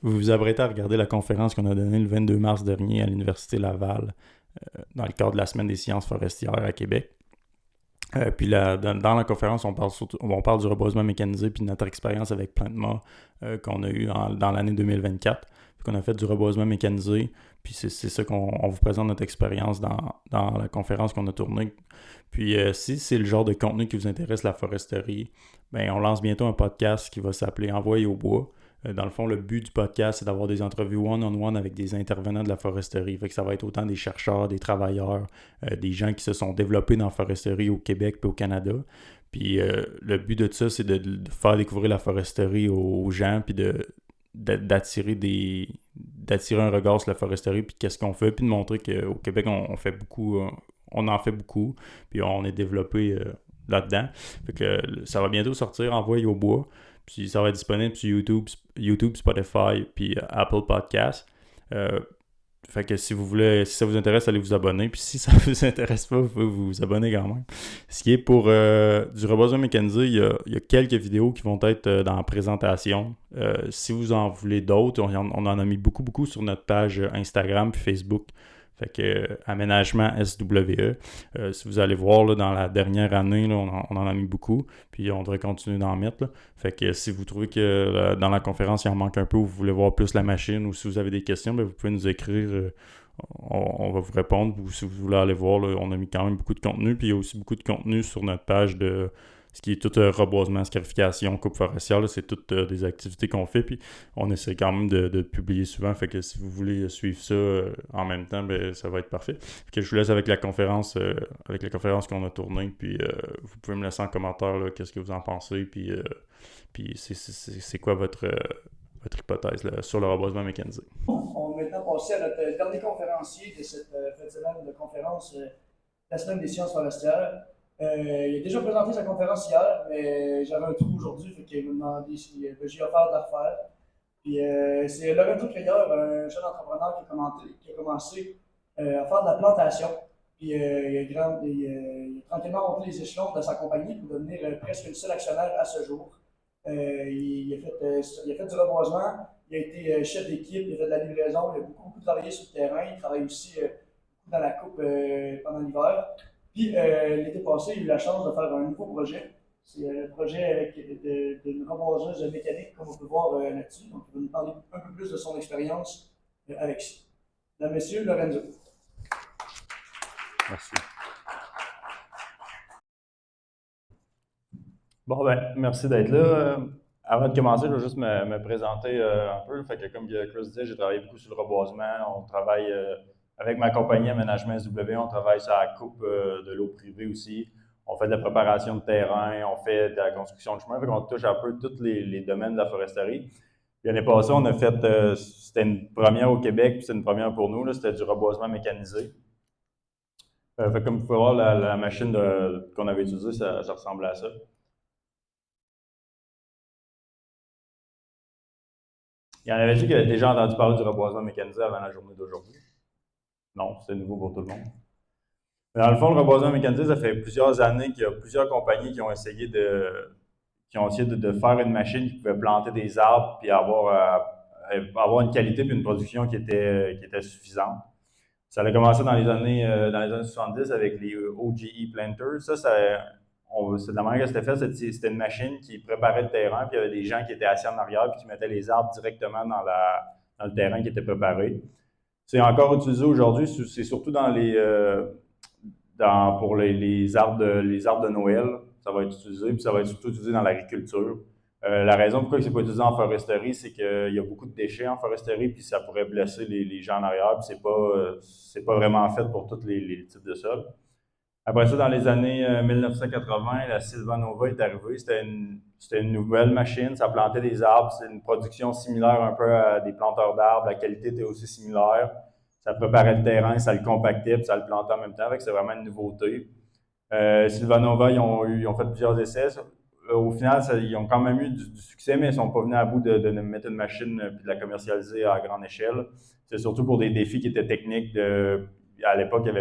Vous vous apprêtez à regarder la conférence qu'on a donnée le 22 mars dernier à l'Université Laval dans le cadre de la Semaine des sciences forestières à Québec. Dans la conférence, on parle du reboisement mécanisé puis de notre expérience avec Plantma qu'on a eu dans l'année 2024. Puis qu'on a fait du reboisement mécanisé. Puis c'est ça qu'on vous présente notre expérience dans la conférence qu'on a tournée. Puis si c'est le genre de contenu qui vous intéresse, la foresterie, ben on lance bientôt un podcast qui va s'appeler Envoyer au bois. Dans le fond, le but du podcast, c'est d'avoir des entrevues one-on-one avec des intervenants de la foresterie. Fait que ça va être autant des chercheurs, des travailleurs, des gens qui se sont développés dans la foresterie au Québec et au Canada. Puis le but de ça, c'est de faire découvrir la foresterie aux gens, puis d'attirer un regard sur la foresterie, puis qu'est-ce qu'on fait, puis de montrer qu'au Québec, on fait beaucoup, on en fait beaucoup, puis on est développé là-dedans. Fait que ça va bientôt sortir, Envoyer au bois. Puis ça va être disponible sur YouTube, Spotify, puis Apple Podcasts. Fait que si ça vous intéresse, allez vous abonner. Puis si ça vous intéresse pas, vous pouvez vous abonner quand même. Ce qui est pour du reboisement mécanisé, il y a quelques vidéos qui vont être dans la présentation. Si vous en voulez d'autres, on en a mis beaucoup sur notre page Instagram puis Facebook. Fait que Aménagement SWE. Si vous allez voir là, dans la dernière année, là, on en a mis beaucoup. Puis on devrait continuer d'en mettre. Là. Fait que si vous trouvez que dans la conférence, il en manque un peu ou vous voulez voir plus la machine ou si vous avez des questions, bien, vous pouvez nous écrire. On va vous répondre. Ou si vous voulez aller voir, là, on a mis quand même beaucoup de contenu. Puis il y a aussi beaucoup de contenu sur notre page de ce qui est tout reboisement, scarification, coupe forestière. Là, c'est toutes des activités qu'on fait. Puis on essaie quand même de publier souvent. Fait que si vous voulez suivre ça en même temps, ben, ça va être parfait. Fait que je vous laisse avec la conférence qu'on a tournée. Puis vous pouvez me laisser en commentaire là, qu'est-ce que vous en pensez. Puis c'est quoi votre hypothèse là, sur le reboisement mécanisé. On va maintenant passer à notre dernier conférencier de cette fin de semaine de conférence, la semaine des sciences forestières. Il a déjà présenté sa conférence hier, mais j'avais un trou aujourd'hui, fait qu'il m'a demandé si j'ai offert de la refaire. Puis c'est Lorenzo Crayeur, un jeune entrepreneur qui a commencé à faire de la plantation. Puis il a tranquillement monté les échelons de sa compagnie pour devenir presque le seul actionnaire à ce jour. Il a fait du reboisement, il a été chef d'équipe, il a fait de la livraison, il a beaucoup travaillé sur le terrain, il travaille aussi beaucoup dans la coupe pendant l'hiver. Puis l'été passé, il a eu la chance de faire un nouveau projet. C'est le projet d'une reboiseuse mécanique, comme on peut voir là-dessus. Donc, il va nous parler un peu plus de son expérience avec ça. Mesdames, Messieurs, Lorenzo. Merci. Bon, ben, merci d'être là. Avant de commencer, je vais juste me présenter un peu. Fait que, comme Chris disait, j'ai travaillé beaucoup sur le reboisement. On travaille avec ma compagnie Aménagement SW, on travaille sur la coupe de l'eau privée aussi. On fait de la préparation de terrain, on fait de la construction de chemin. Fait qu'on touche un peu tous les domaines de la foresterie. L'année passée, on a fait, c'était une première au Québec, puis c'était une première pour nous, là, c'était du reboisement mécanisé. Fait comme vous pouvez voir, la machine qu'on avait utilisée, ça ressemble à ça. Il y en avait-tu qui avaient déjà entendu parler du reboisement mécanisé avant la journée d'aujourd'hui? Non, c'est nouveau pour tout le monde. Mais dans le fond, le reboisement mécanisé, ça fait plusieurs années qu'il y a plusieurs compagnies qui ont essayé de faire une machine qui pouvait planter des arbres puis avoir une qualité puis une production qui était suffisante. Ça a commencé dans les années 70 avec les OGE Planters. C'est de la manière que c'était fait, c'était une machine qui préparait le terrain, puis il y avait des gens qui étales assis en arrière, puis qui mettaient les arbres directement dans le terrain qui était préparé. C'est encore utilisé aujourd'hui, c'est surtout pour les arbres de Noël, ça va être utilisé, puis ça va être surtout utilisé dans l'agriculture. La raison pourquoi c'est pas utilisé en foresterie, c'est qu'il y a beaucoup de déchets en foresterie, puis ça pourrait blesser les gens en arrière, puis c'est pas vraiment fait pour tous les types de sols. Après ça, dans les années 1980, la Sylvanova est arrivée. C'était une nouvelle machine, ça plantait des arbres. C'est une production similaire un peu à des planteurs d'arbres. La qualité était aussi similaire. Ça préparait le terrain, ça le compactait, puis ça le plantait en même temps. C'est vraiment une nouveauté. Sylvanova, ils ont fait plusieurs essais. Au final, ils ont quand même eu du succès, mais ils ne sont pas venus à bout de mettre une machine et de la commercialiser à grande échelle. C'est surtout pour des défis qui étaient techniques. À l'époque, il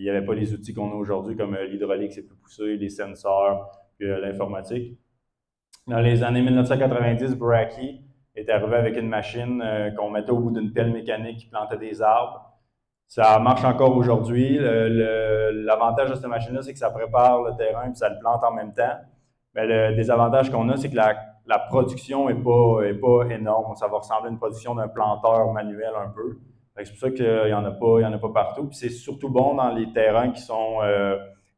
n'y avait pas les outils qu'on a aujourd'hui, comme l'hydraulique, c'est plus poussé, les sensors, puis l'informatique. Dans les années 1990, Brachy est arrivé avec une machine qu'on mettait au bout d'une pelle mécanique qui plantait des arbres. Ça marche encore aujourd'hui. L'avantage de cette machine-là, c'est que ça prépare le terrain et ça le plante en même temps. Mais le désavantage qu'on a, c'est que la production n'est pas énorme. Ça va ressembler à une production d'un planteur manuel un peu. C'est pour ça qu'il n'y en a pas partout. Puis c'est surtout bon dans les terrains qui sont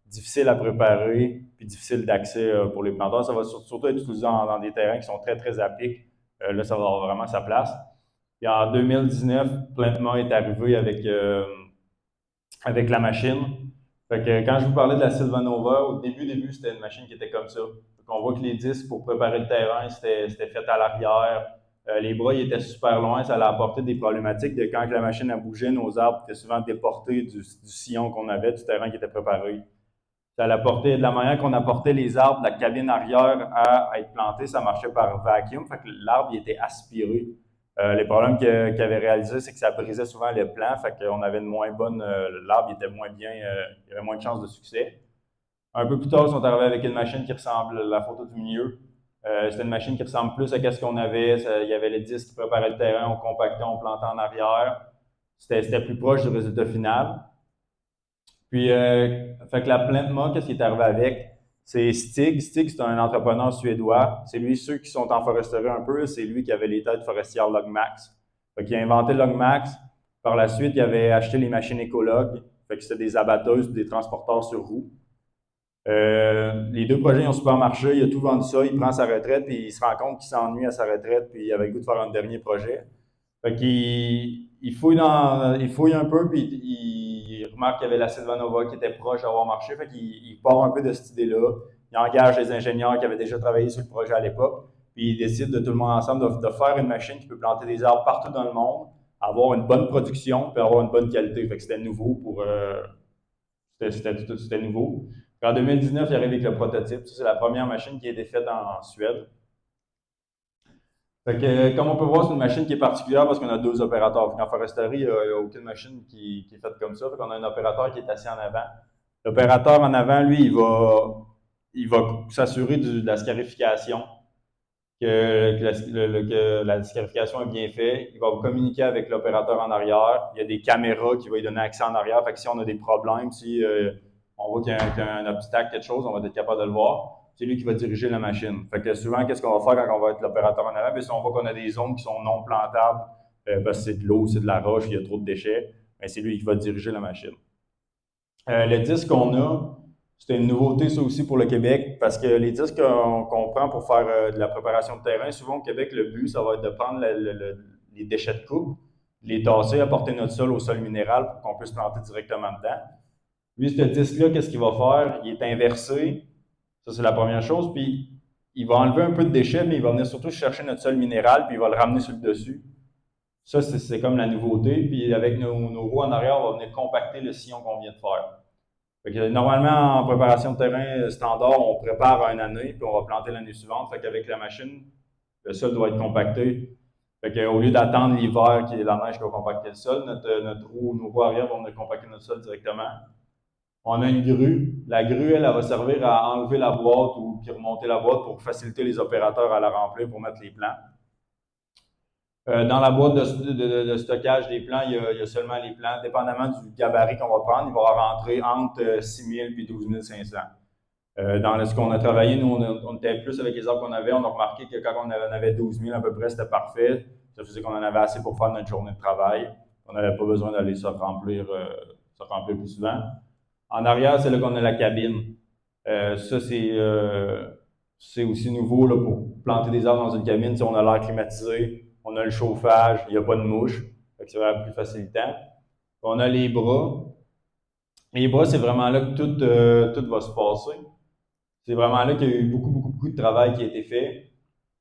difficiles à préparer puis difficiles d'accès pour les planteurs. Ça va surtout être utilisé dans des terrains qui sont très, très à pic. Là, ça va avoir vraiment sa place. Puis en 2019, Plantement est arrivé avec la machine. Fait que quand je vous parlais de la Sylvanova, au début, c'était une machine qui était comme ça. On voit que les disques pour préparer le terrain, c'était fait à l'arrière. Les bras, ils étaient super loin. Ça a apporté des problématiques de quand la machine a bougé, nos arbres étaient souvent déportés du sillon qu'on avait, du terrain qui était préparé. Ça apporté, de la manière qu'on apportait les arbres de la cabine arrière à être plantés, ça marchait par vacuum. Fait que l'arbre, il était aspiré. Les problèmes qu'il avait réalisés, c'est que ça brisait souvent le plan, fait qu'on avait une moins bonne, l'arbre était moins bien, il y avait moins de chances de succès. Un peu plus tard, ils sont arrivés avec une machine qui ressemble à la photo du milieu. C'était une machine qui ressemble plus à ce qu'on avait. Il y avait les disques qui préparaient le terrain, on compactait, on plantait en arrière. C'était plus proche du résultat final. Puis, fait que la Plantma, qu'est-ce qui est arrivé avec? C'est Stig. Stig, c'est un entrepreneur suédois. C'est lui, ceux qui sont en foresterie un peu, c'est lui qui avait les têtes forestières Logmax. Fait qu'il a inventé Logmax. Par la suite, il avait acheté les machines écologues. Fait que c'était des abatteuses, des transporteurs sur roues. Les deux projets ont super marché. Il a tout vendu ça. Il prend sa retraite, puis il se rend compte qu'il s'ennuie à sa retraite, puis il avait le goût de faire un dernier projet. Fait qu'il fouille un peu, puis il remarque qu'il y avait la Sylvanova qui était proche d'avoir marché. Fait qu'il part un peu de cette idée-là. Il engage les ingénieurs qui avaient déjà travaillé sur le projet à l'époque. Puis il décide de tout le monde ensemble de faire une machine qui peut planter des arbres partout dans le monde, avoir une bonne production, puis avoir une bonne qualité. Fait que c'était nouveau pour. C'était nouveau. En 2019, il arrive avec le prototype. Ça, c'est la première machine qui a été faite en Suède. Fait que, comme on peut voir, c'est une machine qui est particulière parce qu'on a deux opérateurs. En foresterie, il n'y a aucune machine qui est faite comme ça. Fait qu'on a un opérateur qui est assis en avant. L'opérateur en avant, lui, il va s'assurer de la scarification, que la scarification est bien faite. Il va communiquer avec l'opérateur en arrière. Il y a des caméras qui vont lui donner accès en arrière. Fait que si on a des problèmes, si on voit qu'il y a un obstacle, quelque chose, on va être capable de le voir. C'est lui qui va diriger la machine. Fait que souvent, qu'est-ce qu'on va faire quand on va être l'opérateur en avant? Puis si on voit qu'on a des zones qui sont non plantables, parce que c'est de l'eau, c'est de la roche, il y a trop de déchets, bien, c'est lui qui va diriger la machine. Le disque qu'on a, c'était une nouveauté ça aussi pour le Québec, parce que les disques qu'on prend pour faire de la préparation de terrain, souvent au Québec, le but, ça va être de prendre les déchets de coupe, les tasser, apporter notre sol au sol minéral pour qu'on puisse planter directement dedans. Lui, ce disque-là, qu'est-ce qu'il va faire? Il est inversé. Ça, c'est la première chose. Puis, il va enlever un peu de déchets, mais il va venir surtout chercher notre sol minéral, puis il va le ramener sur le dessus. Ça, c'est comme la nouveauté. Puis, avec nos roues en arrière, on va venir compacter le sillon qu'on vient de faire. Fait que, normalement, en préparation de terrain standard, on prépare une année, puis on va planter l'année suivante. Fait qu'avec la machine, le sol doit être compacté. Fait qu'au lieu d'attendre l'hiver, qui est la neige qui va compacter le sol, nos roues arrière vont venir compacter notre sol directement. On a une grue. La grue, elle va servir à enlever la boîte ou puis remonter la boîte pour faciliter les opérateurs à la remplir pour mettre les plants. Dans la boîte de stockage des plants, il y a seulement les plants. Dépendamment du gabarit qu'on va prendre, il va rentrer entre 6 000 et 12 500. Dans ce qu'on a travaillé, nous, on était plus avec les arbres qu'on avait. On a remarqué que quand on avait 12 000 à peu près, c'était parfait. Ça faisait qu'on en avait assez pour faire notre journée de travail. On n'avait pas besoin d'aller se remplir plus souvent. En arrière, c'est là qu'on a la cabine. Ça, c'est aussi nouveau là, pour planter des arbres dans une cabine. Si on a l'air climatisé, on a le chauffage, il n'y a pas de mouche. C'est vraiment plus facilitant. On a les bras. Les bras, c'est vraiment là que tout va se passer. C'est vraiment là qu'il y a eu beaucoup de travail qui a été fait.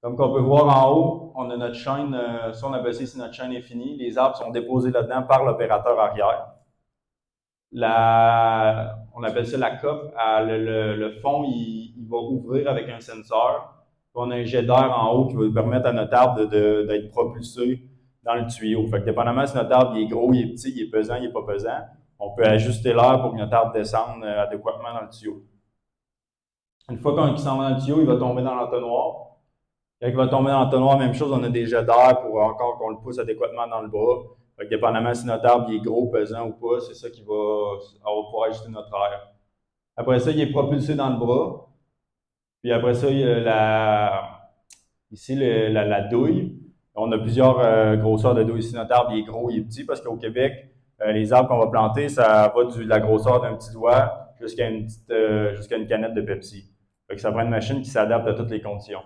Comme qu'on peut voir en haut, on a notre chaîne, ça on appelle ça ici notre chaîne infinie. Les arbres sont déposés là-dedans par l'opérateur arrière. On appelle ça la cope. Le fond, il va ouvrir avec un sensor. On a un jet d'air en haut qui va permettre à notre arbre d'être propulsé dans le tuyau. Fait que dépendamment si notre arbre il est gros, il est petit, il est pesant, il n'est pas pesant, on peut ajuster l'air pour que notre arbre descende adéquatement dans le tuyau. Une fois qu'il s'en va dans le tuyau, il va tomber dans l'entonnoir. Quand il va tomber dans l'entonnoir, même chose, on a des jets d'air pour encore qu'on le pousse adéquatement dans le bras. Fait que dépendamment si notre arbre est gros, pesant ou pas, c'est ça qui va, on va pouvoir ajuster notre air. Après ça, il est propulsé dans le bras. Puis après ça, il y a ici la douille. On a plusieurs grosseurs de douille. Ici, notre arbre il est gros, il est petit parce qu'au Québec, les arbres qu'on va planter, ça va de la grosseur d'un petit doigt jusqu'à une canette de Pepsi. Fait que ça prend une machine qui s'adapte à toutes les conditions.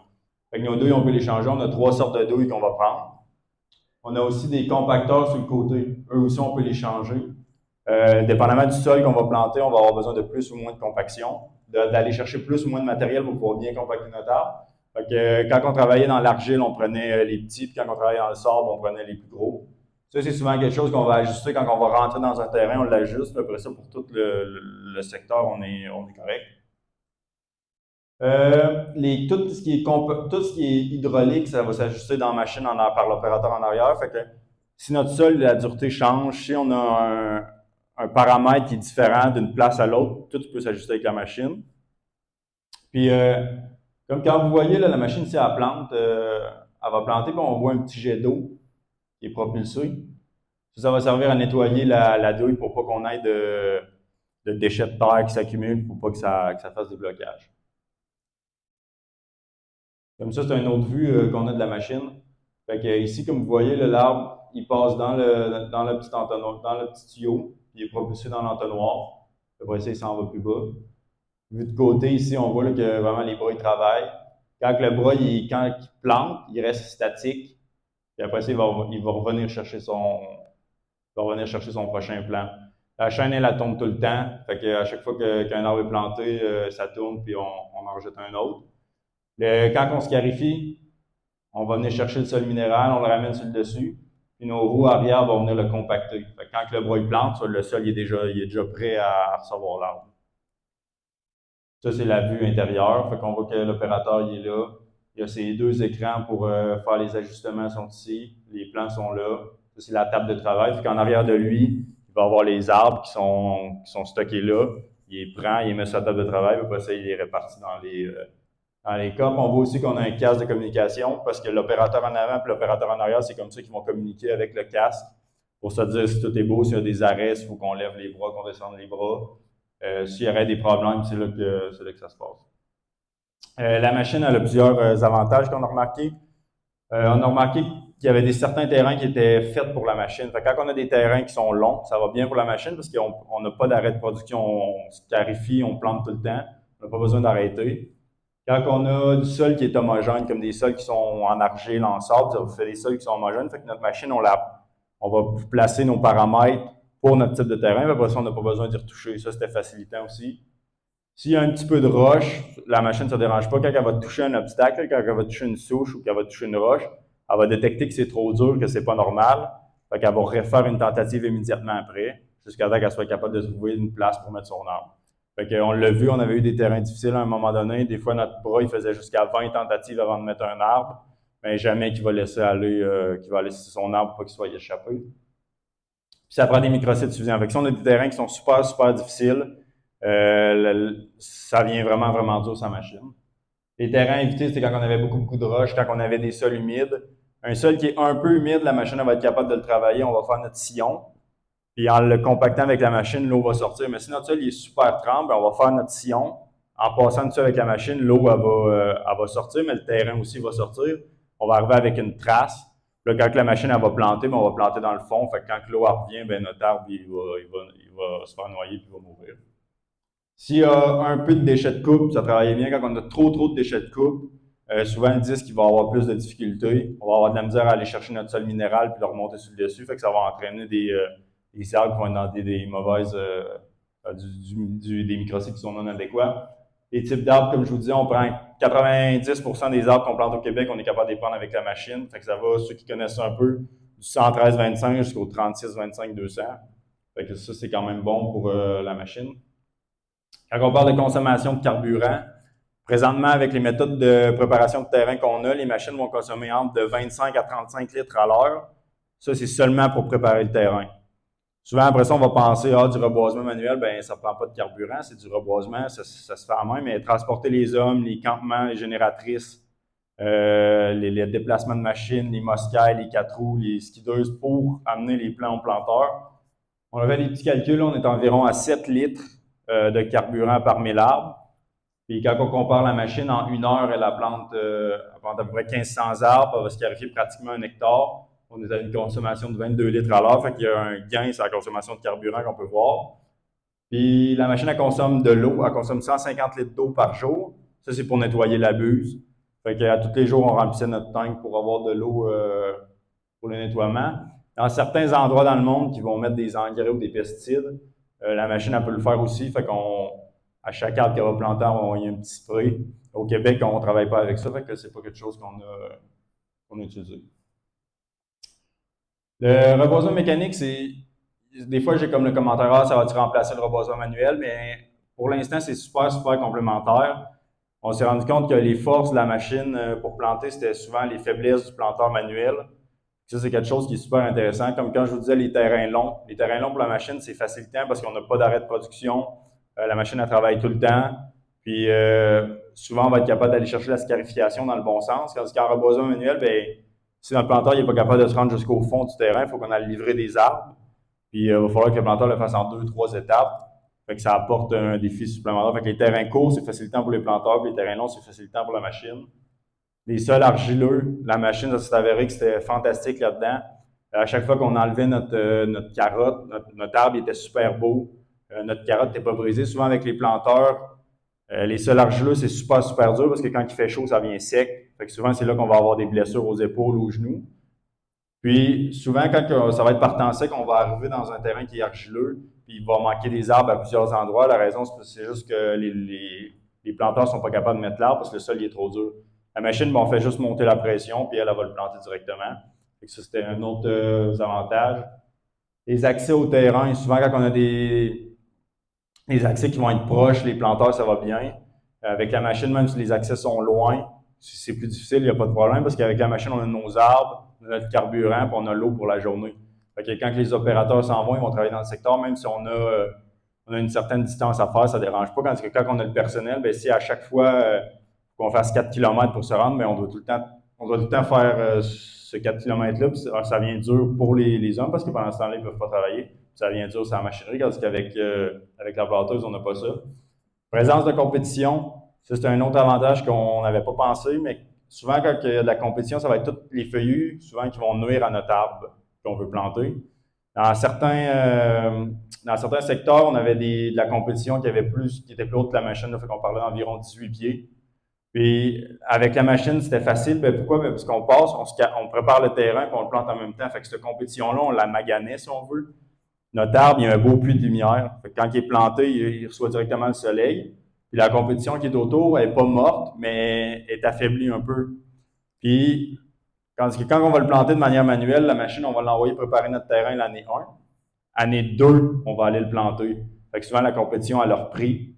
Fait que nos douilles, on peut les changer. On a 3 sortes de douilles qu'on va prendre. On a aussi des compacteurs sur le côté. Eux aussi, on peut les changer. Dépendamment du sol qu'on va planter, on va avoir besoin de plus ou moins de compaction, d'aller chercher plus ou moins de matériel pour pouvoir bien compacter notre arbre. Fait que, quand on travaillait dans l'argile, on prenait les petits, puis quand on travaillait dans le sable, on prenait les plus gros. Ça, c'est souvent quelque chose qu'on va ajuster quand on va rentrer dans un terrain, on l'ajuste. Après ça, pour tout le secteur, on est correct. Tout ce qui est hydraulique, ça va s'ajuster dans la machine par l'opérateur en arrière. Fait que si notre sol, la dureté change, si on a un paramètre qui est différent d'une place à l'autre, tout peut s'ajuster avec la machine. Puis, comme quand vous voyez, là, la machine, si elle plante, elle va planter, puis on voit un petit jet d'eau qui est propulsé. Ça va servir à nettoyer la douille pour pas qu'on ait de déchets de terre qui s'accumulent, pour pas que ça fasse des blocages. Comme ça, c'est une autre vue qu'on a de la machine. Fait que ici, comme vous voyez, l'arbre, il passe dans le petit entonnoir, dans le petit tuyau, puis il est propulsé dans l'entonnoir. Après ça, il s'en va plus bas. Vu de côté, ici, on voit là, que vraiment les bras, ils travaillent. Quand le bras, quand il plante, il reste statique. Puis après ça, il va revenir chercher son prochain plan. La chaîne, elle tourne tout le temps. Fait qu'à chaque fois qu'un arbre est planté, ça tourne, puis on en rejette un autre. Quand on scarifie, on va venir chercher le sol minéral, on le ramène sur le dessus, puis nos roues arrière vont venir le compacter. Fait que quand le bras il plante, le sol il est déjà prêt à recevoir l'arbre. Ça, c'est la vue intérieure. Fait qu'on voit que l'opérateur il est là. Il y a ces 2 écrans pour faire les ajustements sont ici. Les plans sont là. Ça, c'est la table de travail. Fait qu'en arrière de lui, il va avoir les arbres qui sont stockés là. Il les prend, il les met sur la table de travail, puis après ça, il les répartit dans les copes. On voit aussi qu'on a un casque de communication parce que l'opérateur en avant et l'opérateur en arrière, c'est comme ça qu'ils vont communiquer avec le casque pour se dire si tout est beau, s'il y a des arrêts, s'il faut qu'on lève les bras, qu'on descende les bras. S'il y aurait des problèmes, c'est là que ça se passe. La machine elle a plusieurs avantages qu'on a remarqué. On a remarqué qu'il y avait certains terrains qui étaient faits pour la machine. Fait que quand on a des terrains qui sont longs, ça va bien pour la machine parce qu'on n'a pas d'arrêt de production. On se clarifie, on plante tout le temps. On n'a pas besoin d'arrêter. Quand on a du sol qui est homogène, comme des sols qui sont en argile, en sable, ça fait des sols qui sont homogènes. Fait que notre machine, on va placer nos paramètres pour notre type de terrain. Après ça, on n'a pas besoin d'y retoucher. Ça, c'était facilitant aussi. S'il y a un petit peu de roche, la machine ne se dérange pas. Quand elle va toucher un obstacle, quand elle va toucher une souche ou qu'elle va toucher une roche, elle va détecter que c'est trop dur, que c'est pas normal. Fait qu'elle va refaire une tentative immédiatement après, jusqu'à temps qu'elle soit capable de trouver une place pour mettre son arbre. Fait qu'on l'a vu, on avait eu des terrains difficiles à un moment donné. Des fois, notre bras, il faisait jusqu'à 20 tentatives avant de mettre un arbre, mais jamais qu'il va laisser son arbre pour pas qu'il soit échappé. Puis ça prend des microsites suffisants. Fait que si on a des terrains qui sont super, super difficiles, ça vient vraiment, vraiment dur sa machine. Les terrains à éviter, c'était quand on avait beaucoup, beaucoup de roches, quand on avait des sols humides. Un sol qui est un peu humide, la machine va être capable de le travailler. On va faire notre sillon. Puis en le compactant avec la machine, l'eau va sortir. Mais si notre sol est super tremble, on va faire notre sillon. En passant dessus avec la machine, l'eau elle va sortir, mais le terrain aussi va sortir. On va arriver avec une trace. Là, quand la machine elle va planter, on va planter dans le fond. Fait que quand l'eau revient, notre arbre il va se faire noyer et il va mourir. S'il y a un peu de déchets de coupe, ça travaille bien. Quand on a trop de déchets de coupe, souvent le disque il va avoir plus de difficultés. On va avoir de la misère à aller chercher notre sol minéral puis le remonter sur le dessus. Fait que ça va entraîner des arbres qui vont être dans des mauvaises, des microcycles qui sont non adéquats. Les types d'arbres, comme je vous disais, on prend 90% des arbres qu'on plante au Québec, on est capable de les prendre avec la machine. Fait que ça va, ceux qui connaissent un peu, du 113-25 jusqu'au 36-25-200. Fait que ça, c'est quand même bon pour la machine. Quand on parle de consommation de carburant, présentement, avec les méthodes de préparation de terrain qu'on a, les machines vont consommer entre de 25 à 35 litres à l'heure. Ça, c'est seulement pour préparer le terrain. Souvent, après ça, on va penser, du reboisement manuel, ça ne prend pas de carburant, c'est du reboisement, ça se fait à main, mais transporter les hommes, les campements, les génératrices, les déplacements de machines, les mosquailles, les 4 roues, les skideuses pour amener les plants au planteur. On avait des petits calculs, on est environ à 7 litres de carburant par 1000 arbres. Puis quand on compare la machine, en 1 heure, elle plante à peu près 1500 arbres, elle va scarifier pratiquement 1 hectare. On est à une consommation de 22 litres à l'heure, fait qu'il y a un gain sur la consommation de carburant qu'on peut voir. Puis la machine, elle consomme de l'eau, elle consomme 150 litres d'eau par jour. Ça, c'est pour nettoyer la buse. Fait qu'à tous les jours, on remplissait notre tank pour avoir de l'eau pour le nettoiement. Dans certains endroits dans le monde qui vont mettre des engrais ou des pesticides, la machine, elle peut le faire aussi. Fait qu'à chaque arbre qu'elle va planter, on va envoyer un petit spray. Au Québec, on ne travaille pas avec ça, fait que c'est pas quelque chose qu'on a utilisé. Le reboisement mécanique, c'est... Des fois, j'ai comme le commentaire, ça va-tu remplacer le reboisement manuel, mais pour l'instant, c'est super, super complémentaire. On s'est rendu compte que les forces de la machine pour planter, c'était souvent les faiblesses du planteur manuel. Ça, c'est quelque chose qui est super intéressant. Comme quand je vous disais, les terrains longs. Les terrains longs pour la machine, c'est facilitant parce qu'on n'a pas d'arrêt de production. La machine, elle travaille tout le temps. Puis, souvent, on va être capable d'aller chercher la scarification dans le bon sens. Quand qu'en reboisement manuel, bien, si notre planteur n'est pas capable de se rendre jusqu'au fond du terrain, il faut qu'on aille livrer des arbres. Puis, il va falloir que le planteur le fasse en 2-3 étapes. Fait que ça apporte un défi supplémentaire. Fait que les terrains courts, c'est facilitant pour les planteurs, puis les terrains longs, c'est facilitant pour la machine. Les sols argileux, la machine, ça s'est avéré que c'était fantastique là-dedans. À chaque fois qu'on enlevait notre carotte, notre arbre était super beau. Notre carotte n'était pas brisée. Souvent, avec les planteurs, les sols argileux, c'est super, super dur parce que quand il fait chaud, ça vient sec. Fait que souvent, c'est là qu'on va avoir des blessures aux épaules, aux genoux. Puis, souvent, quand ça va être par temps sec, on va arriver dans un terrain qui est argileux, puis il va manquer des arbres à plusieurs endroits. La raison, c'est juste que les planteurs ne sont pas capables de mettre l'arbre parce que le sol il est trop dur. La machine, on fait juste monter la pression, puis elle va le planter directement. Fait que ça, c'était un autre avantage. Les accès au terrain, souvent, quand on a des accès qui vont être proches, les planteurs, ça va bien. Avec la machine, même si les accès sont loin, si c'est plus difficile, il n'y a pas de problème, parce qu'avec la machine, on a nos arbres, on a notre carburant, puis on a l'eau pour la journée. Fait que quand les opérateurs s'en vont, ils vont travailler dans le secteur, même si on a une certaine distance à faire, ça ne dérange pas. Quand on a le personnel, bien, si à chaque fois qu'on fasse 4 km pour se rendre, bien, on doit tout le temps faire ce 4 km-là, puis ça vient dur pour les hommes, parce que pendant ce temps-là, ils ne peuvent pas travailler. Puis ça vient dur sur la machinerie, parce qu'avec la planteuse, on n'a pas ça. Présence de compétition, ça c'est un autre avantage qu'on n'avait pas pensé, mais souvent quand il y a de la compétition, ça va être tous les feuillus, souvent qui vont nuire à notre arbre qu'on veut planter. Dans certains secteurs, on avait de la compétition qui était plus haute que la machine, là, fait qu'on parlait d'environ 18 pieds. Puis avec la machine, c'était facile. Ben, pourquoi? Ben, parce qu'on passe, on prépare le terrain et on le plante en même temps. Fait que cette compétition-là, on la maganait, si on veut. Notre arbre, il y a un beau puits de lumière. Fait que quand il est planté, il reçoit directement le soleil. Puis la compétition qui est autour, elle n'est pas morte, mais est affaiblie un peu. Puis quand on va le planter de manière manuelle, la machine, on va l'envoyer préparer notre terrain l'année 1. Année 2, on va aller le planter. Fait que souvent, la compétition, elle a repris.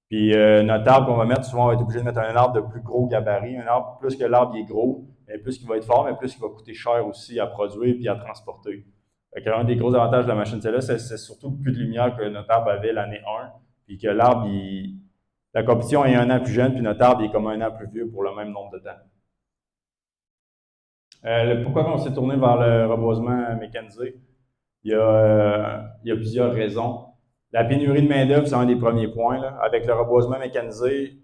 Puis notre arbre qu'on va mettre, souvent, on va être obligé de mettre un arbre de plus gros gabarit. Un arbre, plus que l'arbre est gros, mais plus qu'il va être fort, mais plus il va coûter cher aussi à produire puis à transporter. Fait que un des gros avantages de la machine, c'est surtout le plus de lumière que notre arbre avait l'année 1. Puis que l'arbre, la compétition est 1 an plus jeune, puis notre arbre est comme 1 an plus vieux pour le même nombre de temps. Pourquoi on s'est tourné vers le reboisement mécanisé? Il y a plusieurs raisons. La pénurie de main-d'œuvre, c'est un des premiers points. Là. Avec le reboisement mécanisé,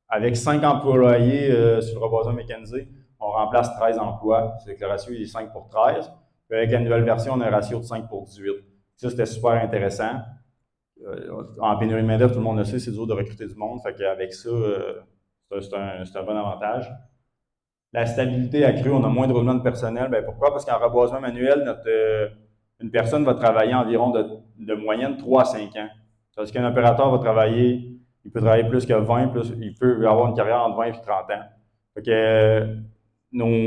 avec 5 employés sur le reboisement mécanisé, on remplace 13 emplois. C'est que le ratio est 5 pour 13. Puis avec la nouvelle version, on a un ratio de 5 pour 18. Ça, c'était super intéressant. En pénurie de main-d'œuvre, tout le monde le sait, c'est dur de recruter du monde. Fait qu'avec ça, c'est un bon avantage. La stabilité accrue, on a moins de roulement de personnel. Bien, pourquoi? Parce qu'en reboisement manuel, une personne va travailler environ de moyenne 3 à 5 ans. Parce qu'un opérateur va travailler, il peut travailler plus que 20, il peut avoir une carrière entre 20 et 30 ans. Fait que,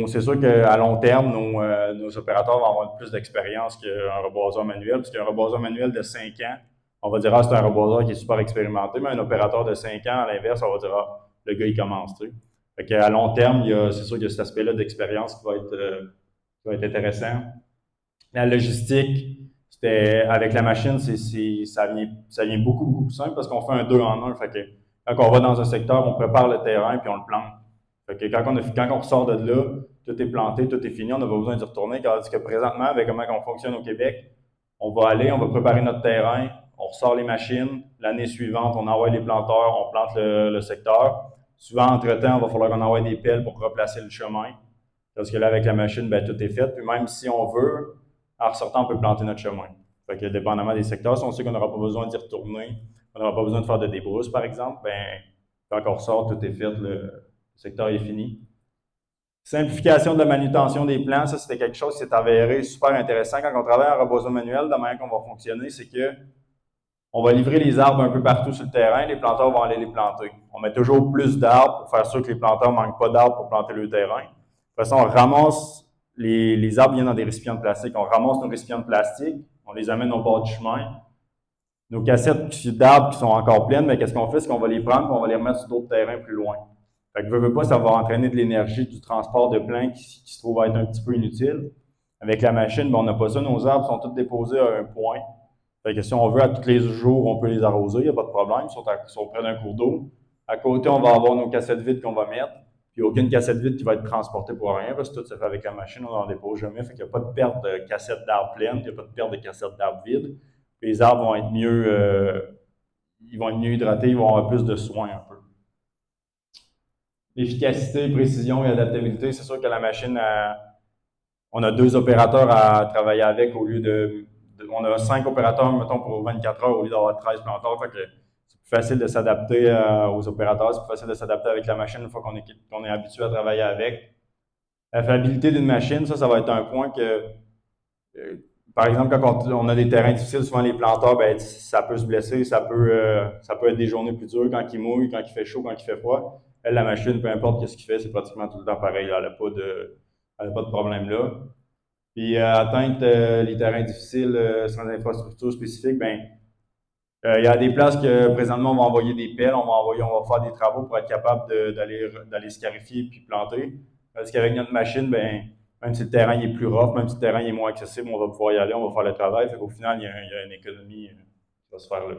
c'est sûr qu'à long terme, nos opérateurs vont avoir plus d'expérience qu'un reboiseur manuel, parce qu'un reboiseur manuel de 5 ans, on va dire, c'est un reboiseur qui est super expérimenté, mais un opérateur de 5 ans, à l'inverse, on va dire, le gars, il commence, tu sais. Fait qu'à long terme, c'est sûr qu'il y a cet aspect-là d'expérience qui va être intéressant. La logistique, avec la machine, ça vient beaucoup plus simple parce qu'on fait un 2 en 1. Fait que quand on va dans un secteur, on prépare le terrain puis on le plante. Fait que quand on ressort de là, tout est planté, tout est fini, on n'a pas besoin d'y retourner. Tandis que présentement, avec comment on fonctionne au Québec, on va préparer notre terrain, on ressort les machines. L'année suivante, on envoie les planteurs, on plante le secteur. Souvent, entre-temps, il va falloir qu'on envoie des pelles pour replacer le chemin. Parce que là, avec la machine, ben, tout est fait. Puis même si on veut, en ressortant, on peut planter notre chemin. Fait que dépendamment des secteurs, si on sait qu'on n'aura pas besoin d'y retourner, on n'aura pas besoin de faire de débrousses, par exemple, ben, quand on ressort, tout est fait, le secteur est fini. Simplification de la manutention des plants, ça c'était quelque chose qui s'est avéré super intéressant. Quand on travaille en reboisement manuel, de la manière qu'on va fonctionner, c'est que on va livrer les arbres un peu partout sur le terrain, les planteurs vont aller les planter. On met toujours plus d'arbres pour faire sûr que les planteurs ne manquent pas d'arbres pour planter le terrain. De toute façon, on ramasse les arbres viennent dans des récipients de plastique. On ramasse nos récipients de plastique, on les amène au bord du chemin. Nos cassettes d'arbres qui sont encore pleines, mais qu'est-ce qu'on fait? C'est qu'on va les prendre et on va les remettre sur d'autres terrains plus loin. Fait que veux pas, ça va entraîner de l'énergie du transport de plein qui se trouve être un petit peu inutile. Avec la machine, ben, on n'a pas ça. Nos arbres sont tous déposés à un point. Fait que si on veut, à tous les jours, on peut les arroser, il n'y a pas de problème. Ils sont près d'un cours d'eau. À côté, on va avoir nos cassettes vides qu'on va mettre. Puis aucune cassette vide qui va être transportée pour rien, parce que tout se fait avec la machine, on n'en dépose jamais. Fait qu'il n'y a pas de perte de cassettes d'arbres pleines, il n'y a pas de perte de cassettes d'arbres vides. Puis les arbres vont être mieux, hydratés, ils vont avoir plus de soins un peu. L'efficacité, précision et adaptabilité, c'est sûr que la machine, on a 2 opérateurs à travailler avec au lieu on a 5 opérateurs, mettons, pour 24 heures au lieu d'avoir 13 planteurs. Fait que c'est plus facile de s'adapter aux opérateurs, c'est plus facile de s'adapter avec la machine une fois qu'on est habitué à travailler avec. La fiabilité d'une machine, ça va être un point que, par exemple, quand on a des terrains difficiles, souvent les planteurs, ben, ça peut se blesser, ça peut être des journées plus dures quand il mouille, quand il fait chaud, quand il fait froid. Elle, la machine, peu importe ce qu'il fait, c'est pratiquement tout le temps pareil. Elle n'a pas de problème là. Puis atteindre les terrains difficiles sans infrastructure spécifique, ben il y a des places que présentement on va envoyer des pelles, on va faire des travaux pour être capable d'aller scarifier puis planter. Parce qu'avec notre machine, ben même si le terrain est plus rough, même si le terrain est moins accessible, on va pouvoir y aller, on va faire le travail. Fait qu'au final, il y a une économie qui va se faire là.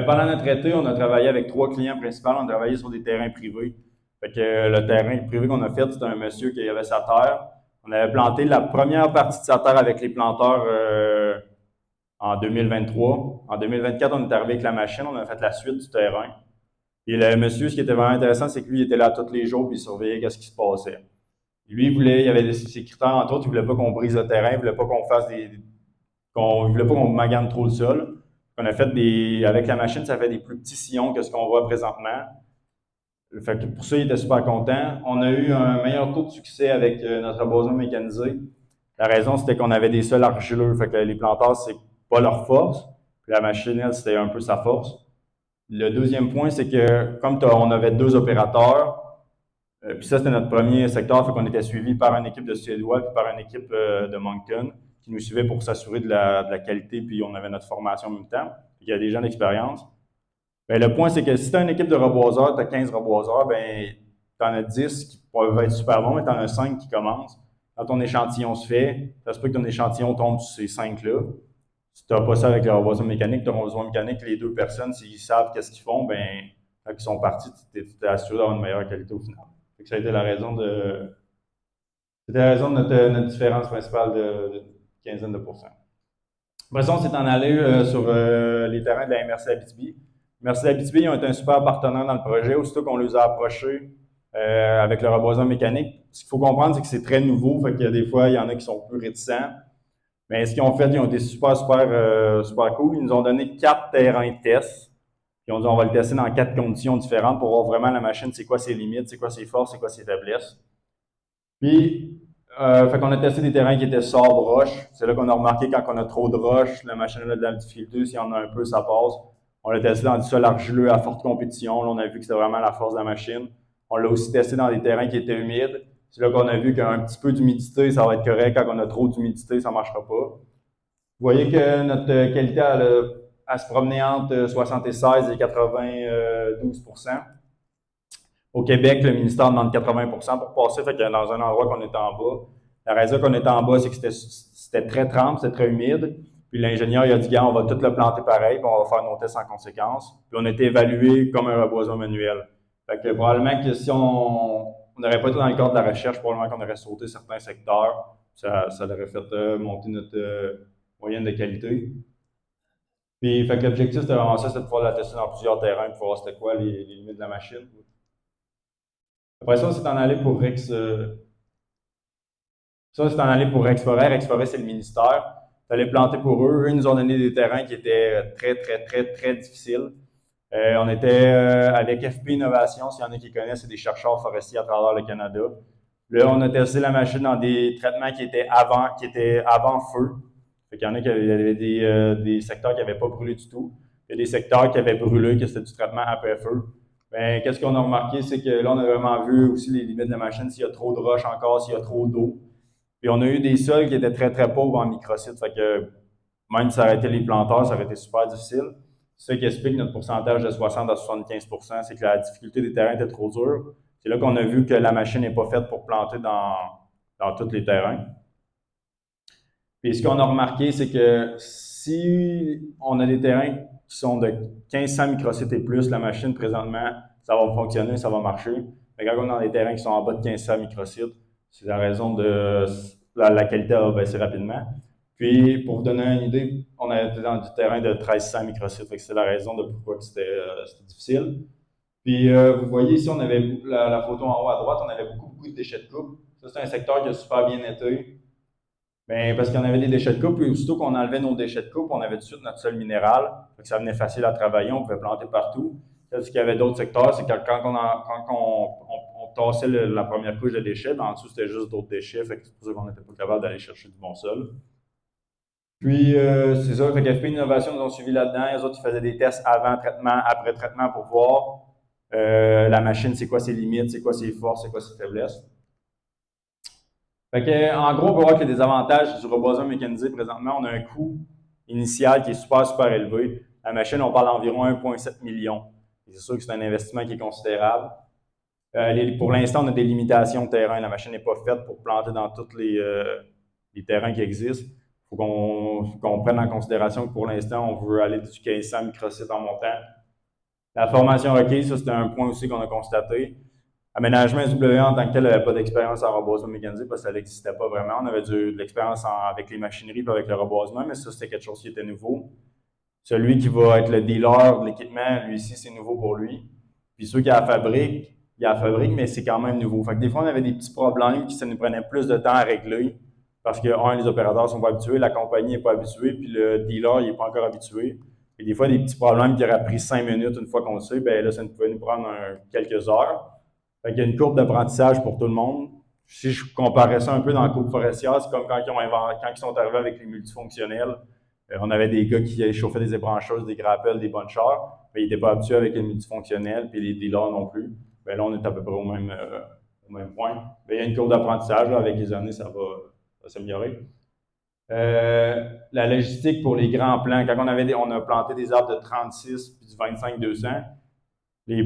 Pendant notre été, on a travaillé avec 3 clients principaux. On a travaillé sur des terrains privés. Fait que le terrain privé qu'on a fait, c'était un monsieur qui avait sa terre. On avait planté la première partie de sa terre avec les planteurs en 2023. En 2024, on est arrivé avec la machine, on a fait la suite du terrain. Et le monsieur, ce qui était vraiment intéressant, c'est que lui, il était là tous les jours puis il surveillait ce qui se passait. Lui, il avait ses critères, entre autres, il voulait pas qu'on brise le terrain, il voulait pas il voulait pas qu'on magane trop le sol. On a fait avec la machine, ça fait des plus petits sillons que ce qu'on voit présentement. Fait que pour ça, il était super content. On a eu un meilleur taux de succès avec notre reboisement mécanisé. La raison, c'était qu'on avait des sols argileux. Fait que les planteurs, c'est pas leur force. Puis la machine, elle, c'était un peu sa force. Le deuxième point, c'est que comme on avait 2 opérateurs, puis ça, c'était notre premier secteur, fait qu'on était suivi par une équipe de Suédois puis par une équipe de Moncton qui nous suivait pour s'assurer de la qualité, puis on avait notre formation en même temps. Il y a des gens d'expérience. Ben, le point, c'est que si tu as une équipe de reboiseurs, tu as 15 reboiseurs, ben, tu en as 10 qui peuvent être super bons, mais tu en as 5 qui commencent. Quand ton échantillon se fait, ça se peut que ton échantillon tombe sur ces 5-là. Si tu n'as pas ça avec le reboisement mécanique, ton reboisement mécanique, les 2 personnes, s'ils savent qu'est-ce qu'ils font, ben, quand ils sont partis, tu t'es assuré d'avoir une meilleure qualité au final. Ça a été la raison de notre différence principale de quinzaine de pourcents. Après ça, on s'est en allé sur les terrains de la MRC Abitibi. MRC Abitibi, ils ont été un super partenaire dans le projet. Aussitôt qu'on les a approchés avec le reboisement mécanique, ce qu'il faut comprendre, c'est que c'est très nouveau. Fait qu'il y a des fois, il y en a qui sont plus réticents. Mais ce qu'ils ont fait, ils ont été super cool. Ils nous ont donné 4 terrains de test. Ils ont dit on va le tester dans 4 conditions différentes pour voir vraiment la machine, c'est quoi ses limites, c'est quoi ses forces, c'est quoi ses faiblesses. Puis, fait qu'on a testé des terrains qui étaient sobre roche. C'est là qu'on a remarqué quand on a trop de roche, la machine a de la difficulté. S'il y en a un peu, ça passe. On l'a testé dans du sol argileux à forte compétition. Là, on a vu que c'était vraiment la force de la machine. On l'a aussi testé dans des terrains qui étaient humides. C'est là qu'on a vu qu'un petit peu d'humidité, ça va être correct. Quand on a trop d'humidité, ça ne marchera pas. Vous voyez que notre qualité, elle se promenait entre 76 et 92%. Au Québec, le ministère demande 80% pour passer, fait que dans un endroit qu'on était en bas. La raison qu'on était en bas, c'est que c'était très trempe, c'était très humide. Puis l'ingénieur, il a dit, gars, on va tout le planter pareil, puis on va faire nos tests en conséquence. Puis on a été évalué comme un reboisement manuel. Fait que probablement que si on n'aurait pas été dans le cadre de la recherche, probablement qu'on aurait sauté certains secteurs. Ça aurait fait monter notre moyenne de qualité. Puis, fait que l'objectif, c'était vraiment ça, c'était de pouvoir la tester dans plusieurs terrains pour voir c'était quoi les limites de la machine. Après ça, c'est en aller pour Rex. Ça, c'est en aller pour Rex Forêt. Rex Forêt, c'est le ministère. Tu allais planter pour eux. Eux, ils nous ont donné des terrains qui étaient très difficiles. On était avec FP Innovation, s'il y en a qui connaissent, c'est des chercheurs forestiers à travers le Canada. Là, on a testé la machine dans des traitements qui étaient avant feu. Fait qu'il y en a qui avaient des secteurs qui n'avaient pas brûlé du tout. Il y a des secteurs qui avaient brûlé, que c'était du traitement après feu. Ben, qu'est-ce qu'on a remarqué, c'est que là, on a vraiment vu aussi les limites de la machine, s'il y a trop de roches encore, s'il y a trop d'eau. Puis on a eu des sols qui étaient très pauvres en microcytes. Fait que même si ça aurait été les planteurs, ça aurait été super difficile. C'est ça qui explique notre pourcentage de 60 à 75 %, c'est que la difficulté des terrains était trop dure. C'est là qu'on a vu que la machine n'est pas faite pour planter dans tous les terrains. Puis ce qu'on a remarqué, c'est que si on a des terrains qui sont de 1500 microcytes et plus, la machine présentement, ça va fonctionner, ça va marcher. Mais quand on a des terrains qui sont en bas de 1500 microcytes, c'est la raison de la qualité va baisser rapidement. Puis, pour vous donner une idée, on a été dans du terrain de 1300 microcytes, fait que c'est la raison de pourquoi c'était difficile. Puis, vous voyez ici, on avait la photo en haut à droite, on avait beaucoup de déchets de coupe. Ça, c'est un secteur qui a super bien été. Bien, parce qu'on avait des déchets de coupe, puis aussitôt qu'on enlevait nos déchets de coupe, on avait tout de suite notre sol minéral. Fait que ça venait facile à travailler, on pouvait planter partout. Ce qu'il y avait d'autres secteurs, c'est que quand on tassait la première couche de déchets, ben en dessous, c'était juste d'autres déchets. Fait que c'est pour ça qu'on n'était pas capable d'aller chercher du bon sol. Puis, c'est ça. Fait qu'FP Innovation nous ont suivi là-dedans. Les autres, ils faisaient des tests avant traitement, après traitement pour voir la machine, c'est quoi ses limites, c'est quoi ses forces, c'est quoi ses faiblesses. Fait que, en gros, on peut voir qu'il y a des avantages du reboisement mécanisé présentement. On a un coût initial qui est super élevé. La machine, on parle d'environ 1,7 million. C'est sûr que c'est un investissement qui est considérable. Pour l'instant, on a des limitations de terrain. La machine n'est pas faite pour planter dans tous les terrains qui existent. Il faut qu'on prenne en considération que pour l'instant, on veut aller du 1500 microcytes en montant. La formation requise, ça, c'était un point aussi qu'on a constaté. Aménagement SW en tant que tel n'avait pas d'expérience en reboisement mécanisé parce que ça n'existait pas vraiment. On avait de l'expérience avec les machineries et avec le reboisement, mais ça, c'était quelque chose qui était nouveau. Celui qui va être le dealer de l'équipement, lui ici, c'est nouveau pour lui. Puis ceux qui la fabriquent, il la fabrique, mais c'est quand même nouveau. Fait que des fois, on avait des petits problèmes qui ça nous prenait plus de temps à régler parce que, les opérateurs ne sont pas habitués, la compagnie n'est pas habituée, puis le dealer, il n'est pas encore habitué. Et des fois, des petits problèmes qui auraient pris 5 minutes une fois qu'on le sait, bien là, ça pouvait nous prendre quelques heures. Fait qu'il y a une courbe d'apprentissage pour tout le monde. Si je comparais ça un peu dans la courbe forestière, c'est comme quand ils sont arrivés avec les multifonctionnels. On avait des gars qui chauffaient des ébrancheuses, des grappels, des bunchers, mais ils n'étaient pas habitués avec les multifonctionnels, puis les dealers non plus. Bien là, on est à peu près au même point. Bien, il y a une courbe d'apprentissage, avec les années, ça va s'améliorer. La logistique pour les grands plants, quand on a planté des arbres de 36 puis du 25-200,